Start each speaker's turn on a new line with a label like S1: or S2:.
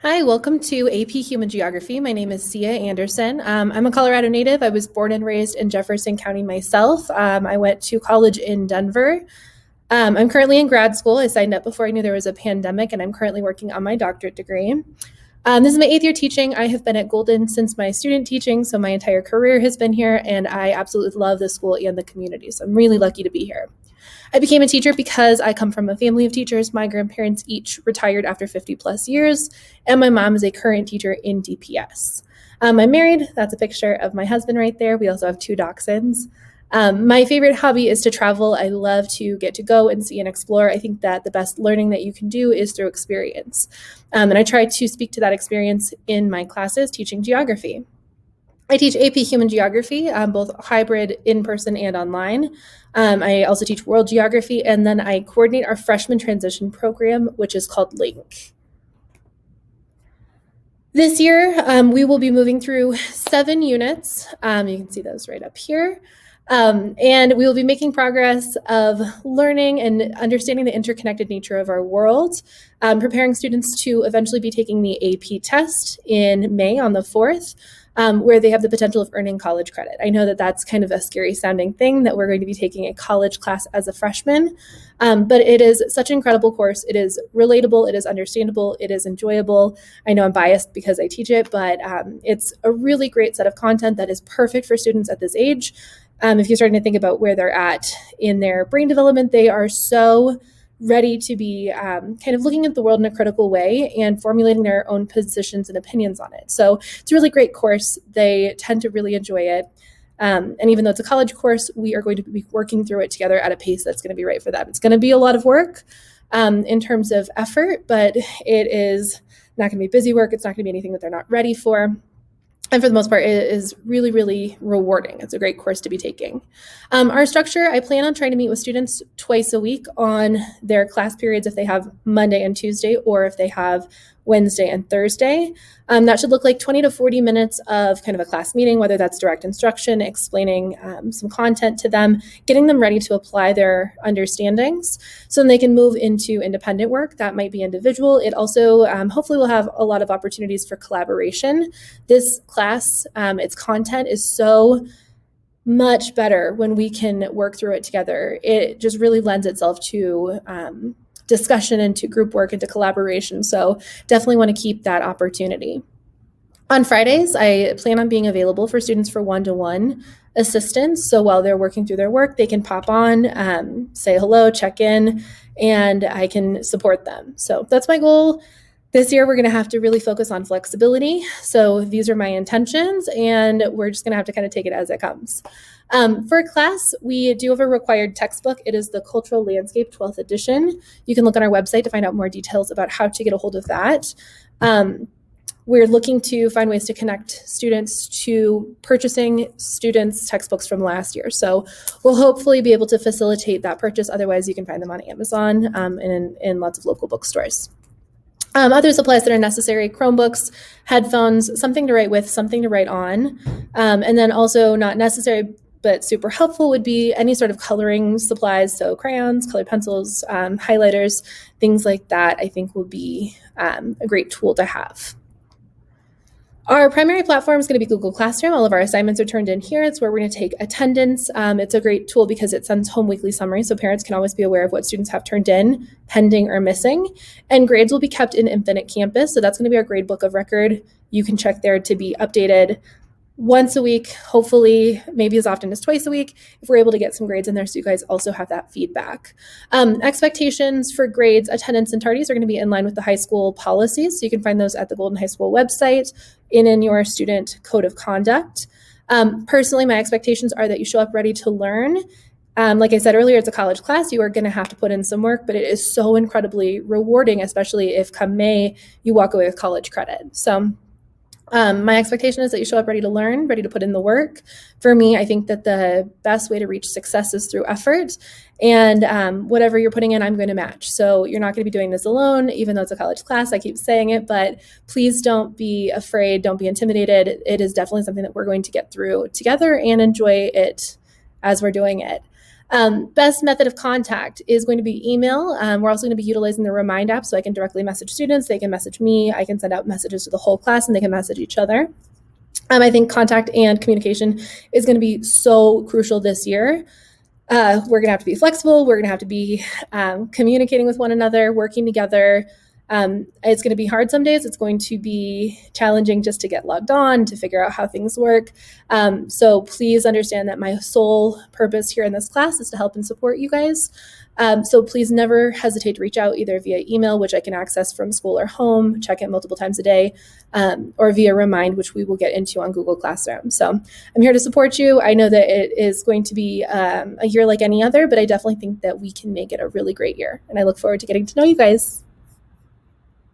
S1: Hi, welcome to AP Human Geography. My name is Sia Anderson. I'm a Colorado native. I was born and raised in Jefferson County myself. I went to college in Denver. I'm currently in grad school. I signed up before I knew there was a pandemic, and I'm currently working on my doctorate degree. This is my 8th year teaching. I have been at Golden since my student teaching, so my entire career has been here, and I absolutely love the school and the community, so I'm really lucky to be here. I became a teacher because I come from a family of teachers. My grandparents each retired after 50 plus years, and my mom is a current teacher in DPS. I'm married. That's a picture of my husband right there. We also have 2 dachshunds. My favorite hobby is to travel. I love to get to go and see and explore. I think that the best learning that you can do is through experience. And I try to speak to that experience in my classes teaching geography. I teach AP Human Geography, both hybrid, in-person, and online. I also teach World Geography, and then I coordinate our freshman transition program, which is called LINK. This year, we will be moving through 7 units. You can see those right up here. And we will be making progress of learning and understanding the interconnected nature of our world, preparing students to eventually be taking the AP test in May on the 4th. Where they have the potential of earning college credit. I know that that's kind of a scary sounding thing that we're going to be taking a college class as a freshman, but it is such an incredible course. It is relatable, it is understandable, it is enjoyable. I know I'm biased because I teach it, but it's a really great set of content that is perfect for students at this age. If you're starting to think about where they're at in their brain development, they are so ready to be kind of looking at the world in a critical way and formulating their own positions and opinions on it. So it's a really great course. They tend to really enjoy it. And even though it's a college course, we are going to be working through it together at a pace that's going to be right for them. It's going to be a lot of work in terms of effort, but it is not going to be busy work. It's not going to be anything that they're not ready for. And for the most part, it is really, really rewarding. It's a great course to be taking. Our structure, I plan on trying to meet with students twice a week on their class periods if they have Monday and Tuesday, or if they have Wednesday and Thursday. That should look like 20 to 40 minutes of kind of a class meeting, whether that's direct instruction, explaining some content to them, getting them ready to apply their understandings so then they can move into independent work. That might be individual. It also hopefully will have a lot of opportunities for collaboration. This class, its content is so much better when we can work through it together. It just really lends itself to discussion and to group work and to collaboration. So definitely want to keep that opportunity. On Fridays, I plan on being available for students for one-to-one assistance. So while they're working through their work, they can pop on, say hello, check in, and I can support them. So that's my goal. This year, we're going to have to really focus on flexibility. So these are my intentions, and we're just going to have to kind of take it as it comes. For class, we do have a required textbook. It is the Cultural Landscape 12th edition. You can look on our website to find out more details about how to get a hold of that. We're looking to find ways to connect students to purchasing students' textbooks from last year. So we'll hopefully be able to facilitate that purchase. Otherwise, you can find them on Amazon and in lots of local bookstores. Other supplies that are necessary: Chromebooks, headphones, something to write with, something to write on. And then also not necessary but super helpful would be any sort of coloring supplies, so crayons, colored pencils, highlighters, things like that I think will be a great tool to have. Our primary platform is going to be Google Classroom. All of our assignments are turned in here. It's where we're going to take attendance. It's a great tool because it sends home weekly summaries, so parents can always be aware of what students have turned in, pending, or missing. And grades will be kept in Infinite Campus, so that's going to be our grade book of record. You can check there to be updated once a week, hopefully maybe as often as twice a week, if we're able to get some grades in there so you guys also have that feedback. Expectations for grades, attendance, and tardies are going to be in line with the high school policies, so you can find those at the Golden High School website in your student code of conduct. Personally, my expectations are that you show up ready to learn. Like I said earlier, it's a college class. You are going to have to put in some work, but it is so incredibly rewarding, especially if come May you walk away with college credit. So my expectation is that you show up ready to learn, ready to put in the work. For me, I think that the best way to reach success is through effort, and whatever you're putting in, I'm going to match. So you're not going to be doing this alone, even though it's a college class. I keep saying it, but please don't be afraid. Don't be intimidated. It is definitely something that we're going to get through together and enjoy it as we're doing it. Best method of contact is going to be email. We're also going to be utilizing the Remind app, so I can directly message students. They can message me. I can send out messages to the whole class, and they can message each other. I think contact and communication is going to be so crucial this year. We're going to have to be flexible. We're going to have to be communicating with one another, working together. It's going to be hard some days. It's going to be challenging just to get logged on, to figure out how things work. So please understand that my sole purpose here in this class is to help and support you guys. So please never hesitate to reach out either via email, which I can access from school or home, check it multiple times a day, or via Remind, which we will get into on Google Classroom. So I'm here to support you. I know that it is going to be a year like any other, but I definitely think that we can make it a really great year. And I look forward to getting to know you guys.